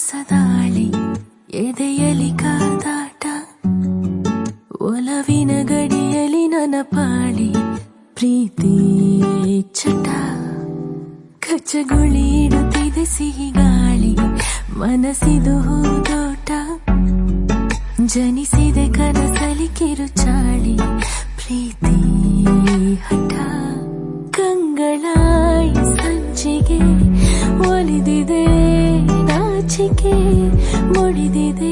ಹೊಸದಾಳಿ ಎದೆಯಲಿ ಕಾದಾಟ ಒಲವಿನ ಗಡಿಯಲಿ ನನ್ನ ಪಾಳಿ ಪ್ರೀತಿ ಚಟ ಕಚ್ಚಗುಳಿ ಇಡುತ್ತಿದೆ ಸಿಹಿ ಗಾಳಿ ಮನಸ್ಸಿದು ಹೂದೋಟ ಜನಿಸಿದೆ ಕನಸಲಿ ಕಿರುಚಾಳಿ ಪ್ರೀತಿ ಹಠ ಕಂಗಳಾಯಿ ಸಂಚಿಗೆ ಒಲಿದಿದೆ ನಾಚಿಕೆ ಮುಡಿದಿದೆ